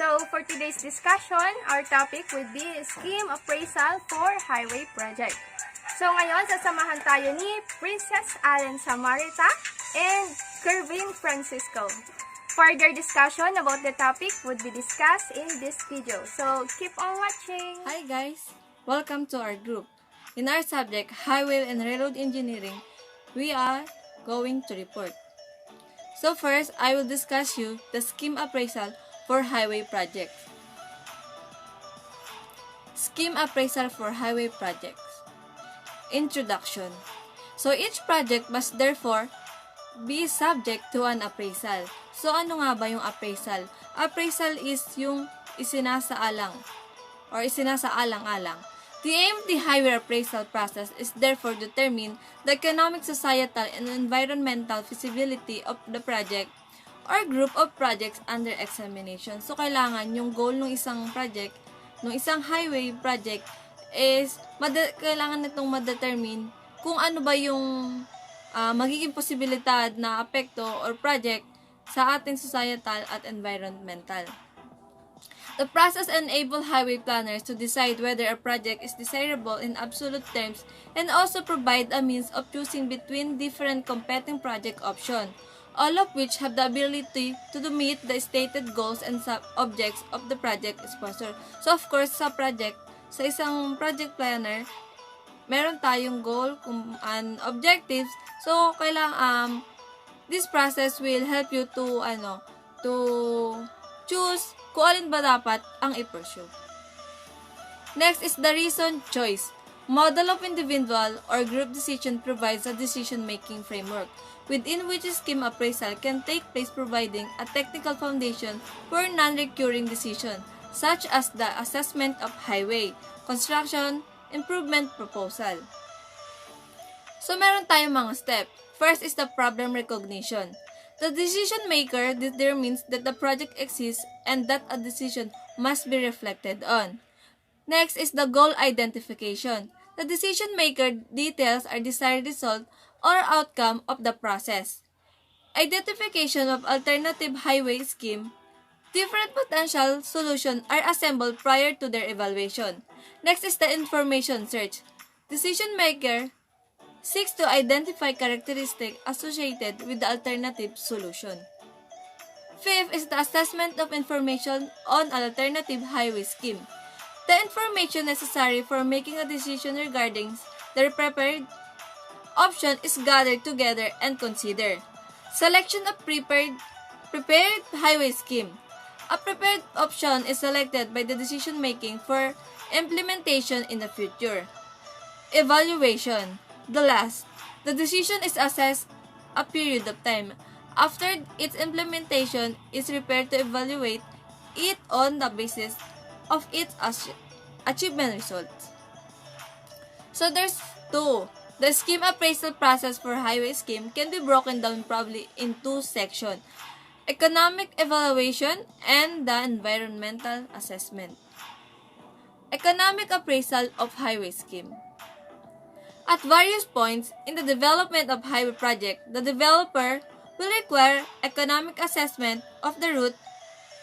So, for today's discussion, our topic would be scheme appraisal for highway project. So, ngayon, sasamahan tayo ni Princess Allen Samarita and Kervin Francisco. Further discussion about the topic would be discussed in this video. So, keep on watching! Hi guys! Welcome to our group. In our subject, Highway and Railroad Engineering, we are going to report. So first, I will discuss you the scheme appraisal for highway projects. Scheme appraisal for highway projects. Introduction. So each project must therefore be subject to an appraisal. So ano nga ba yung appraisal? Appraisal is yung isinasaalang or isinasaalang-alang. The aim of the highway appraisal process is therefore to determine the economic, societal, and environmental feasibility of the project or group of projects under examination. So, kailangan yung goal ng isang project, ng isang highway project is kailangan nitong ma-determine kung ano ba yung magiging posibilidad na apekto or project sa ating societal at environmental. The process enables highway planners to decide whether a project is desirable in absolute terms and also provide a means of choosing between different competing project options, all of which have the ability to meet the stated goals and objects of the project sponsor. So of course, sa isang project planner, meron tayong goal and objectives. So this process will help you to choose kung alin ba dapat ang i-pursue. Next is the reason choice. Model of individual or group decision provides a decision-making framework within which scheme appraisal can take place, providing a technical foundation for non-recurring decision such as the assessment of highway, construction, improvement proposal. So meron tayong mga step. First is the problem recognition. The decision maker determines that the project exists and that a decision must be reflected on. Next is the goal identification. The decision maker details our desired result or outcome of the process. Identification of alternative highway scheme. Different potential solutions are assembled prior to their evaluation. Next is the information search. Decision maker seeks to identify characteristics associated with the alternative solution. Fifth is the assessment of information on an alternative highway scheme. The information necessary for making a decision regarding the prepared option is gathered together and considered. Selection of prepared highway scheme. A prepared option is selected by the decision making for implementation in the future. Evaluation. The decision is assessed a period of time. After its implementation is prepared to evaluate it on the basis of its achievement results. So there's two. The scheme appraisal process for highway scheme can be broken down probably in two sections: economic evaluation and the environmental assessment. Economic appraisal of highway scheme. At various points in the development of highway project, the developer will require economic assessment of the route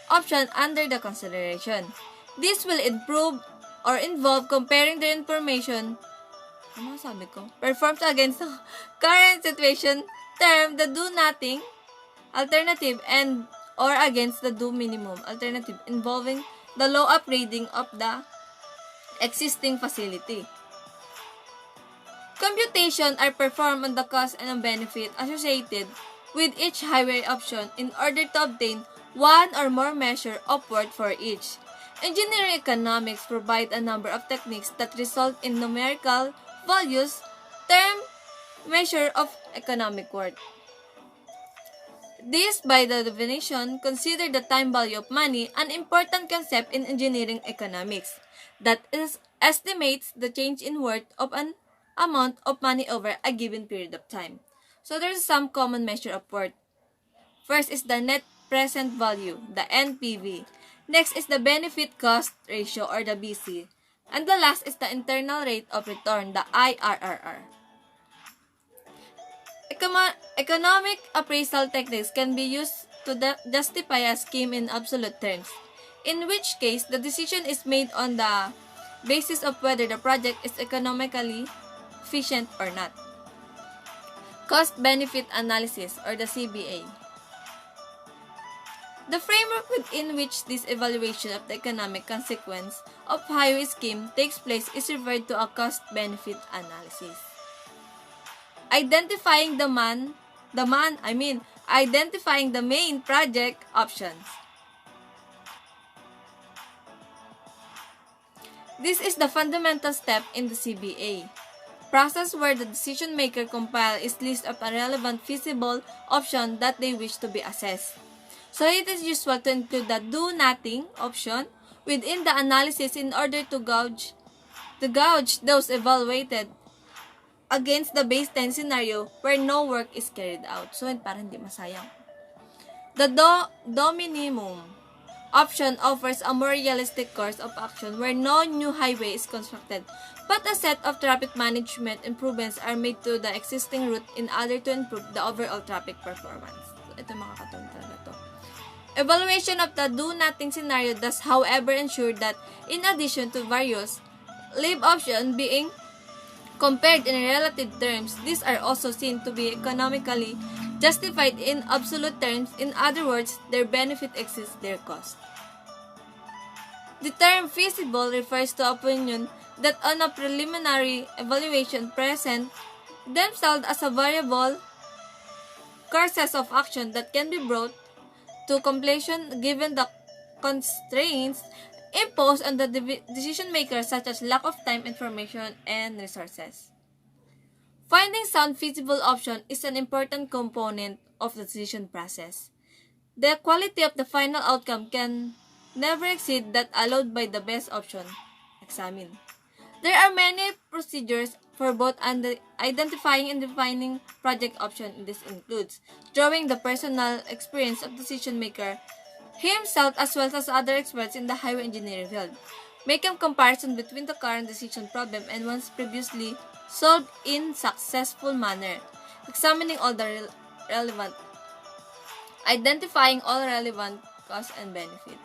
option under the consideration. This will improve or involve comparing the information performed against the current situation term, the do-nothing alternative, and or against the do-minimum alternative involving the low upgrading of the existing facility. Computation are performed on the cost and benefit associated with each highway option in order to obtain one or more measure upward for each. Engineering economics provide a number of techniques that result in numerical values, term measure of economic worth. This, by the definition, consider the time value of money, an important concept in engineering economics that estimates the change in worth of an amount of money over a given period of time. So there's some common measure of worth. First is the net present value, the NPV. Next is the benefit cost ratio or the BC. And the last is the internal rate of return, the IRR. Economic appraisal techniques can be used to justify a scheme in absolute terms. in which case the decision is made on the basis of whether the project is economically efficient or not. Cost-benefit analysis, or the CBA. The framework within which this evaluation of the economic consequence of highway scheme takes place is referred to a cost-benefit analysis. Identifying identifying the main project options. This is the fundamental step in the CBA process, where the decision maker compiles a list of a relevant feasible option that they wish to be assessed. So it is useful to include the do nothing option within the analysis in order to gauge those evaluated against the baseline scenario where no work is carried out. So para hindi masayang. The do minimum option offers a more realistic course of action where no new highway is constructed, but a set of traffic management improvements are made to the existing route in order to improve the overall traffic performance. So, ito mga katulad talaga to. Evaluation of the do-nothing scenario does, however, ensure that in addition to various leave options being compared in relative terms, these are also seen to be economically justified in absolute terms. In other words, their benefit exceeds their cost. The term feasible refers to opinion that on a preliminary evaluation present themselves as a variable courses of action that can be brought to completion given the constraints imposed on the decision maker, such as lack of time, information, and resources. Finding sound feasible option is an important component of the decision process. The quality of the final outcome can never exceed that allowed by the best option examined. There are many procedures for both identifying and defining project option. This includes drawing the personal experience of decision maker himself as well as other experts in the highway engineering field, making comparison between the current decision problem and ones previously solved in successful manner, examining all the identifying all relevant costs and benefits.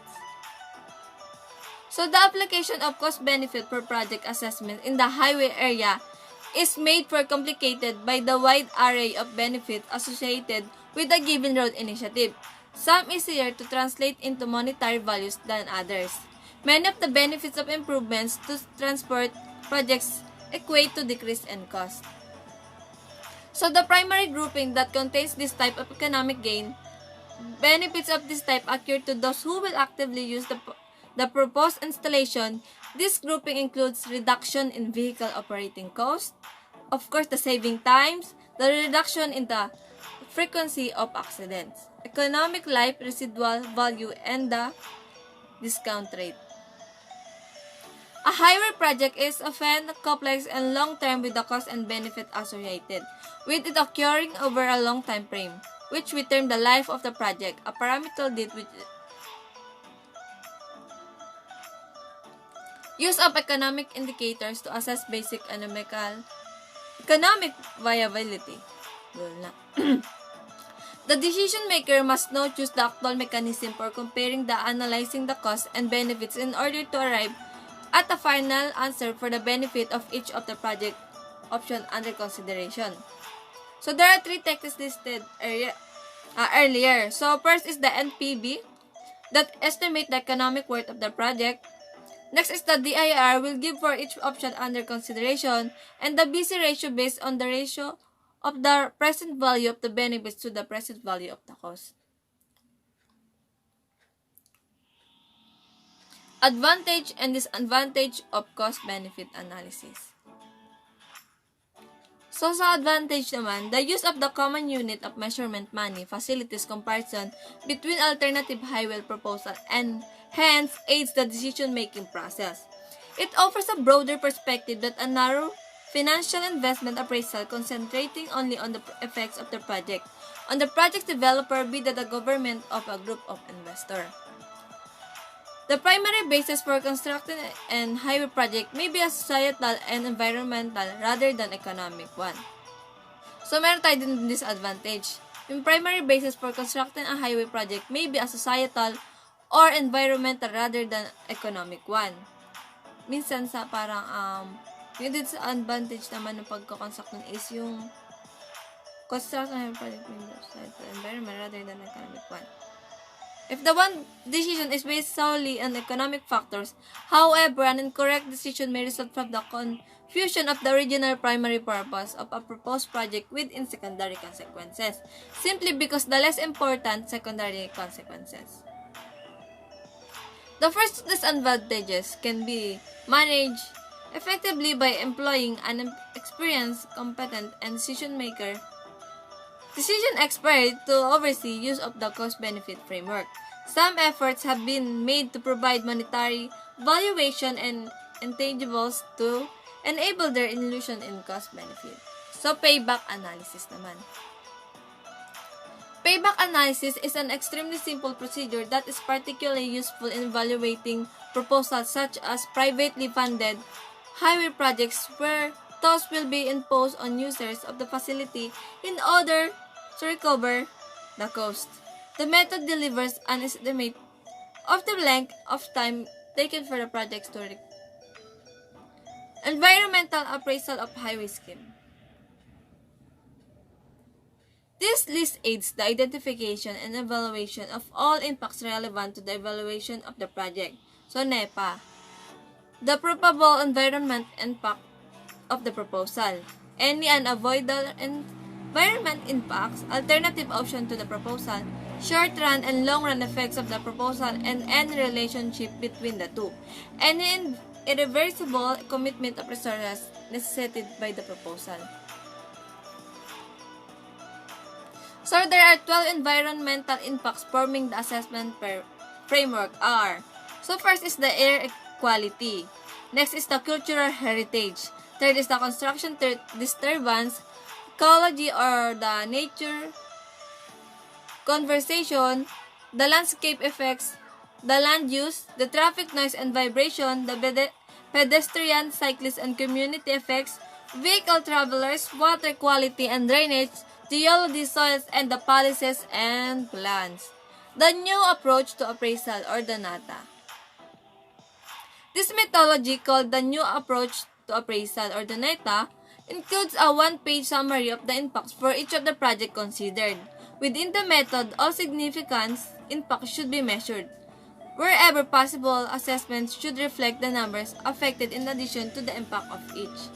So the application of cost-benefit for project assessment in the highway area is made for complicated by the wide array of benefits associated with a given road initiative. Some easier to translate into monetary values than others. Many of the benefits of improvements to transport projects equate to decrease in cost. So the primary grouping that contains this type of economic gain, benefits of this type accrue to those who will actively use the proposed installation. This grouping includes reduction in vehicle operating cost, of course the saving times, the reduction in the frequency of accidents, economic life residual value, and the discount rate. A highway project is often complex and long-term with the cost and benefit associated with it occurring over a long time frame, which we term the life of the project, a parameter that which use of economic indicators to assess basic economic viability. The decision maker must now choose the actual mechanism for comparing analyzing the costs and benefits in order to arrive at a final answer for the benefit of each of the project option under consideration. So there are three techniques listed earlier. So first is the NPV that estimate the economic worth of the project. Next is the DIR will give for each option under consideration, and the BC ratio based on the ratio of the present value of the benefits to the present value of the cost. Advantage and disadvantage of cost-benefit analysis. So sa advantage naman, the use of the common unit of measurement money facilitates comparison between alternative highway proposal and hence aids the decision-making process. It offers a broader perspective than a narrow financial investment appraisal concentrating only on the effects of the project, on the project developer, be that the government of a group of investors. The primary basis for constructing an highway project may be a societal and environmental rather than economic one. So, meron tayo din disadvantage. Yung primary basis for constructing a highway project may be a societal or environmental rather than economic one. Minsan sa parang yung disadvantage naman ng pagko-construct is yung construction of project environment rather than economic one. If the one decision is based solely on economic factors, however, an incorrect decision may result from the confusion of the original primary purpose of a proposed project with secondary consequences, simply because the less important secondary consequences. The first disadvantages can be managed effectively by employing an experienced, competent, and decision expert to oversee use of the cost-benefit framework. Some efforts have been made to provide monetary valuation and intangibles to enable their illusion in cost-benefit. So, payback analysis naman. Payback analysis is an extremely simple procedure that is particularly useful in evaluating proposals such as privately funded highway projects where tolls will be imposed on users of the facility in order to recover the cost. The method delivers an estimate of the length of time taken for the projects to environmental appraisal of highway scheme. This list aids the identification and evaluation of all impacts relevant to the evaluation of the project. So, NEPA. The probable environment impact of the proposal. Any unavoidable environment impacts, alternative option to the proposal, short-run and long-run effects of the proposal, and any relationship between the two. Any irreversible commitment of resources necessitated by the proposal. So, there are 12 environmental impacts forming the assessment framework are. So, first is the air quality. Next is the cultural heritage. Third is the construction disturbance, ecology or the nature conversation, the landscape effects, the land use, the traffic noise and vibration, the pedestrian, cyclist and community effects, vehicle travelers, water quality and drainage, geology, soils, and the policies and plans. The new approach to appraisal or the NATA. This methodology, called the new approach to appraisal or the NATA, includes a one-page summary of the impacts for each of the project considered. Within the method, all significant impacts should be measured. Wherever possible, assessments should reflect the numbers affected in addition to the impact of each.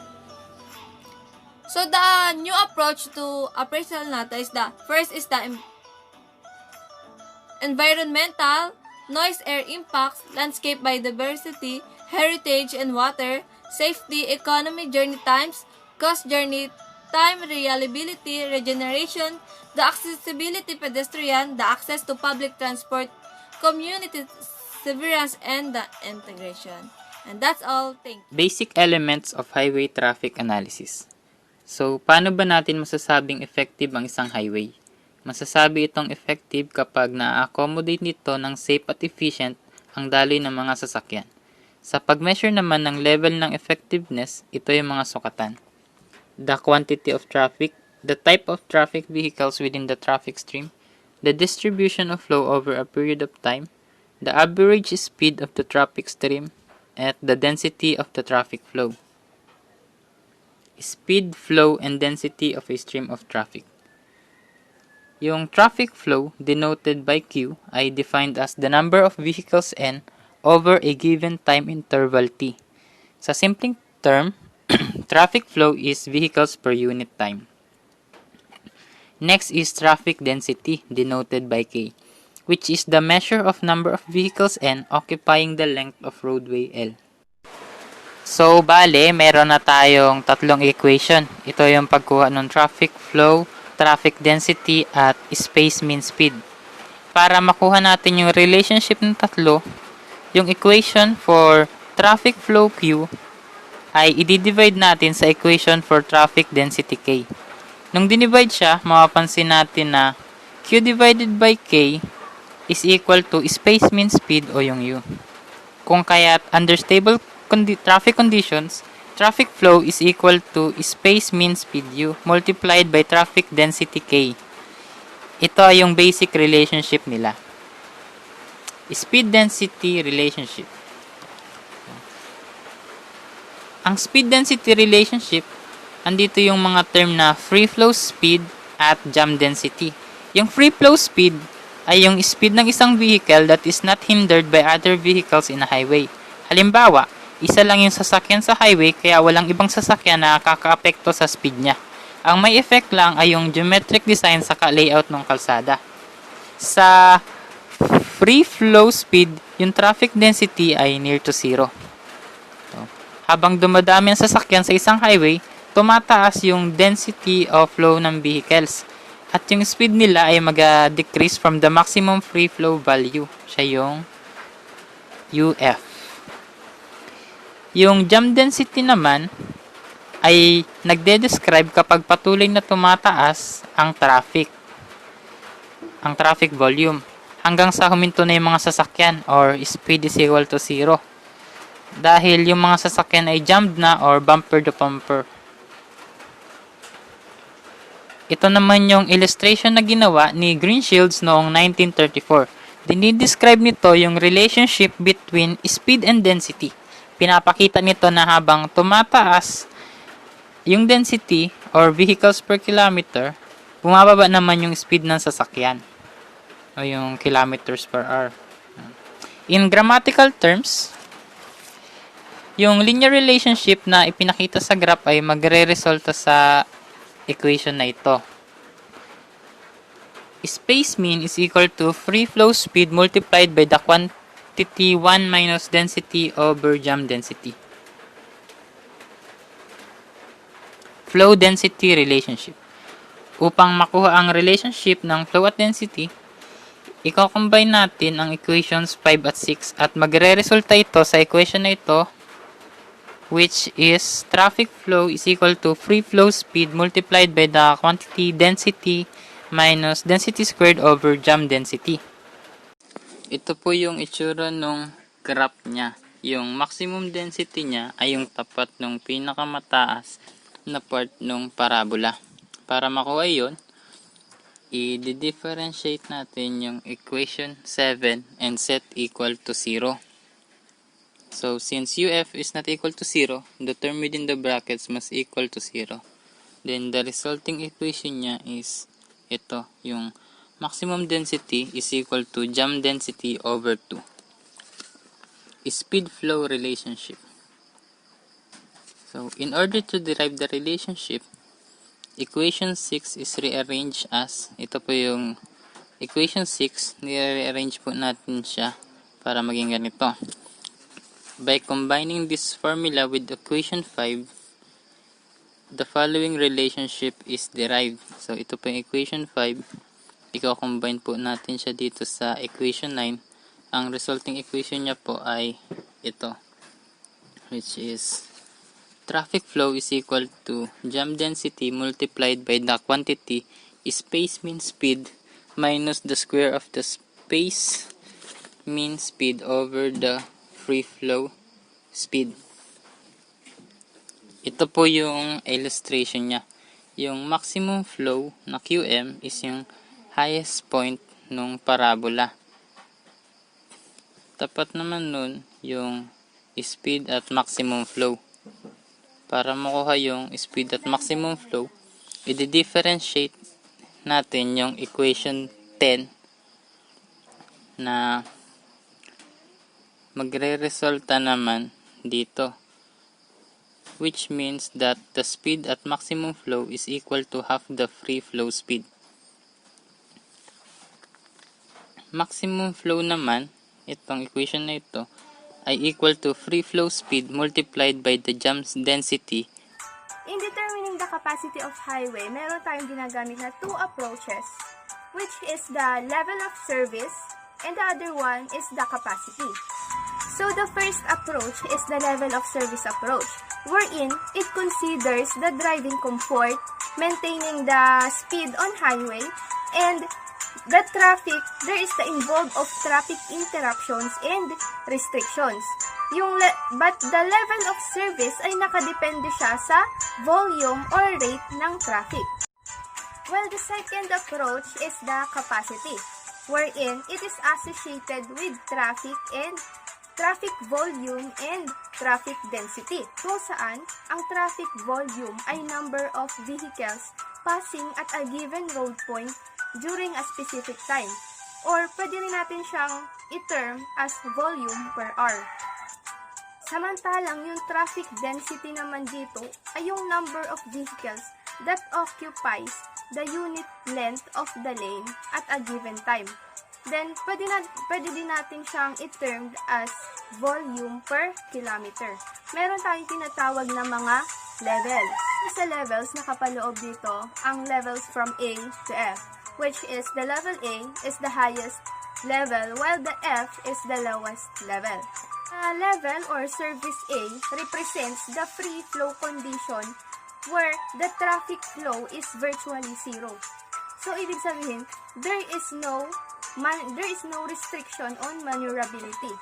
So, the new approach to appraisal NATA is first is the environmental, noise, air impacts, landscape biodiversity, heritage and water, safety, economy, journey times, cost journey time, reliability, regeneration, the accessibility pedestrian, the access to public transport, community severance, and the integration. And that's all. Thank you. Basic elements of highway traffic analysis. So, paano ba natin masasabing effective ang isang highway? Masasabi itong effective kapag na-accommodate nito ng safe at efficient ang daloy ng mga sasakyan. Sa pag-measure naman ng level ng effectiveness, ito yung mga sukatan. The quantity of traffic, the type of traffic vehicles within the traffic stream, the distribution of flow over a period of time, the average speed of the traffic stream, at the density of the traffic flow. Speed, flow, and density of a stream of traffic. Yung traffic flow, denoted by Q, ay defined as the number of vehicles N over a given time interval T. Sa simpleng term, traffic flow is vehicles per unit time. Next is traffic density, denoted by K, which is the measure of number of vehicles N occupying the length of roadway L. So, bale, meron na tayong tatlong equation. Ito yung pagkuha ng traffic flow, traffic density, at space mean speed. Para makuha natin yung relationship ng tatlo, yung equation for traffic flow Q ay i-divide natin sa equation for traffic density K. Nung dinivide siya, mapapansin natin na Q divided by K is equal to space mean speed o yung U. Kung kaya't under stable traffic conditions, traffic flow is equal to space mean speed U multiplied by traffic density K. Ito ay yung basic relationship nila. speed-density relationship. Ang speed-density relationship, andito yung mga term na free flow speed at jam density. Yung free flow speed ay yung speed ng isang vehicle that is not hindered by other vehicles in a highway. Halimbawa, isa lang yung sasakyan sa highway kaya walang ibang sasakyan na kakaapekto sa speed niya. Ang may effect lang ay yung geometric design sa layout ng kalsada. Sa free flow speed, yung traffic density ay near to zero. Habang dumadami ang sasakyan sa isang highway, tumataas yung density of flow ng vehicles. At yung speed nila ay mag-decrease from the maximum free flow value. Siya yung UF. Yung jam density naman ay nagde-describe kapag patuloy na tumataas ang traffic volume hanggang sa huminto na yung mga sasakyan or speed is equal to zero. Dahil yung mga sasakyan ay jammed na or bumper to bumper. Ito naman yung illustration na ginawa ni Greenshields noong 1934. Dinidescribe nito yung relationship between speed and density. Pinapakita nito na habang tumataas yung density or vehicles per kilometer, bumababa naman yung speed ng sasakyan o yung kilometers per hour. In grammatical terms, yung linear relationship na ipinakita sa graph ay magre-resulta sa equation na ito. Space mean is equal to free flow speed multiplied by the quantity 1 minus density over jam density. Flow density relationship. Upang makuha ang relationship ng flow at density, i-combine natin ang equations 5 at 6 at magre-resulta ito sa equation na ito, which is traffic flow is equal to free flow speed multiplied by the quantity density minus density squared over jam density. Ito po yung itsura nung graph niya. Yung maximum density niya ay yung tapat ng pinakamataas na part ng parabola. Para makuha yun, i-differentiate natin yung equation 7 and set equal to 0. So, since UF is not equal to 0, the term within the brackets must equal to 0. Then, the resulting equation niya is ito, yung maximum density is equal to jam density over 2. Speed flow relationship. So, in order to derive the relationship, equation 6 is rearranged as, ito po yung equation 6, nire-rearrange po natin siya para maging ganito. By combining this formula with equation 5, the following relationship is derived. So, ito po yung equation 5. Iko-combine po natin siya dito sa equation 9. Ang resulting equation niya po ay ito, which is traffic flow is equal to jam density multiplied by the quantity space mean speed minus the square of the space mean speed over the free flow speed. Ito po yung illustration niya. Yung maximum flow na QM is yung highest point ng parabola. Tapat naman nun yung speed at maximum flow. Para makuha yung speed at maximum flow, i-differentiate natin yung equation 10 na magre-resulta naman dito, which means that the speed at maximum flow is equal to half the free flow speed. Maximum flow naman, itong equation na ito, ay equal to free flow speed multiplied by the jam density. In determining the capacity of highway, meron tayong ginagamit na two approaches, which is the level of service and the other one is the capacity. So the first approach is the level of service approach, wherein it considers the driving comfort, maintaining the speed on highway, and the traffic. There is the involved of traffic interruptions and restrictions. But the level of service ay nakadepende siya sa volume or rate ng traffic. Well, the second approach is the capacity. wherein it is associated with traffic and traffic volume and traffic density, kung saan ang traffic volume ay number of vehicles passing at a given road point during a specific time, or pwede rin natin siyang i-term as volume per hour. Samantalang yung traffic density naman dito ay yung number of vehicles that occupies the unit length of the lane at a given time. Then, pwede din natin siyang i-termed as volume per kilometer. Meron tayong tinatawag na mga levels. Sa levels, nakapaloob dito ang levels from A to F, which is the level A is the highest level while the F is the lowest level. Level or service A represents the free flow condition where the traffic flow is virtually zero. So, ibig sabihin, there is no restriction on maneuverability.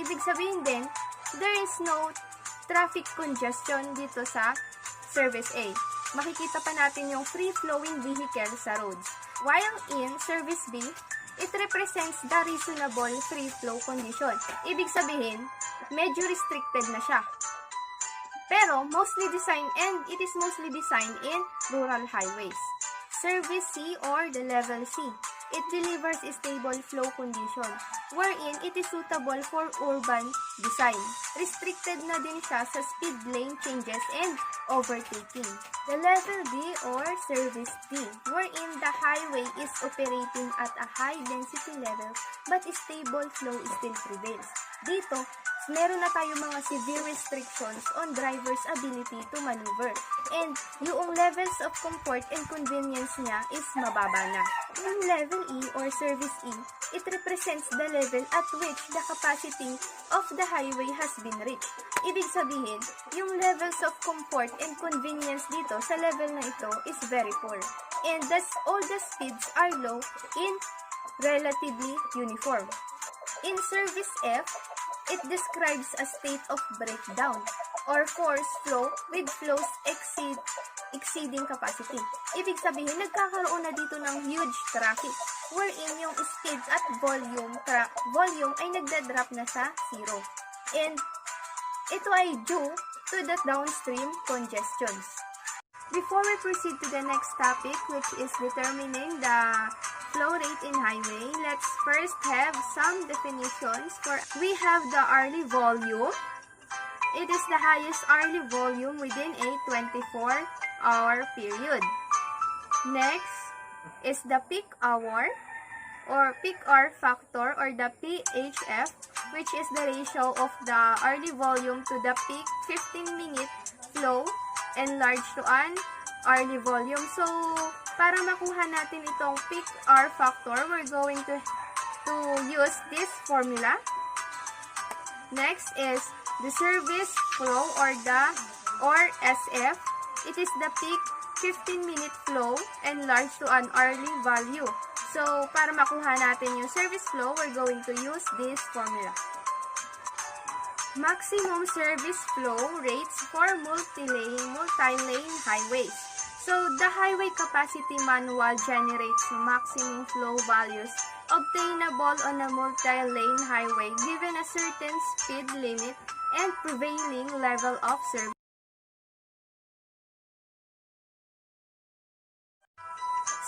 Ibig sabihin din, there is no traffic congestion dito sa service A. Makikita pa natin yung free-flowing vehicle sa roads. While in service B, it represents the reasonable free flow condition. Ibig sabihin, medyo restricted na siya. Pero, it is mostly designed in rural highways. Service C or the level C, it delivers a stable flow condition, wherein it is suitable for urban design. Restricted na din siya sa speed lane changes and overtaking. The level D or service D, wherein the highway is operating at a high density level but stable flow still prevails. Dito, meron na tayo mga severe restrictions on driver's ability to maneuver. And yung levels of comfort and convenience niya is mababa na. Yung level E or service E, it represents the level at which the capacity of the highway has been reached. Ibig sabihin, yung levels of comfort and convenience dito sa level na ito is very poor. And thus, all the speeds are low in relatively uniform. In service F, it describes a state of breakdown or force flow with flows exceeding capacity. Ibig sabihin, nagkakaroon na dito ng huge traffic wherein yung speeds at volume ay nagda-drop na sa zero. And ito ay due to the downstream congestions. Before we proceed to the next topic, which is determining the flow rate in highway, let's first have some definitions. We have the hourly volume. It is the highest hourly volume within a 24-hour period. Next is the peak hour or peak hour factor or the PHF, which is the ratio of the hourly volume to the peak 15-minute flow enlarged to an hourly volume. So, para makuha natin itong peak hour factor, we're going to use this formula. Next is the service flow or SF. It is the peak 15-minute flow enlarged to an hourly value. So, para makuha natin yung service flow, we're going to use this formula. Maximum service flow rates for multi-lane highways. So, the highway capacity manual generates maximum flow values obtainable on a multi-lane highway given a certain speed limit and prevailing level of service.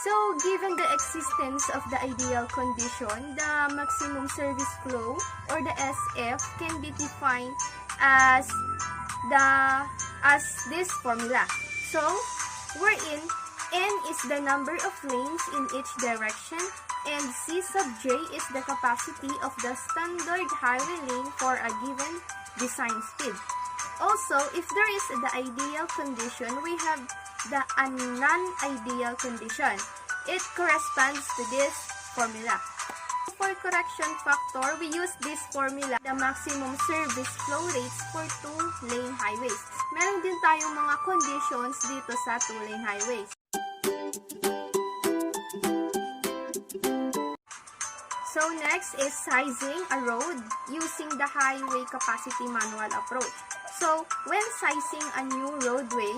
So, given the existence of the ideal condition, the maximum service flow or the SF can be defined as this formula. So, wherein N is the number of lanes in each direction and C sub J is the capacity of the standard highway lane for a given design speed. Also, if there is the ideal condition, we have the non-ideal condition. It corresponds to this formula. For correction factor, we use this formula, the maximum service flow rates for two-lane highways. Meron din tayong mga conditions dito sa two-lane highways. So next is sizing a road using the highway capacity manual approach. So, when sizing a new roadway,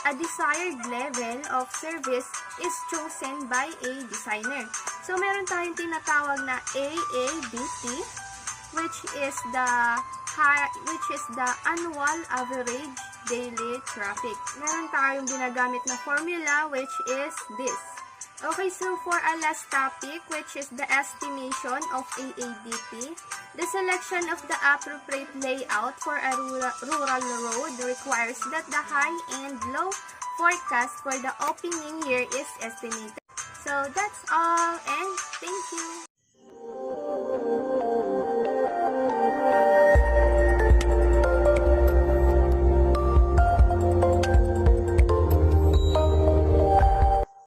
a desired level of service is chosen by a designer. So, meron tayong tinatawag na AABT, which is the annual average daily traffic. Meron tayong ginagamit na formula, which is this. Okay, so for our last topic, which is the estimation of AADP, the selection of the appropriate layout for a rural road requires that the high and low forecast for the opening year is estimated. So that's all, and thank you.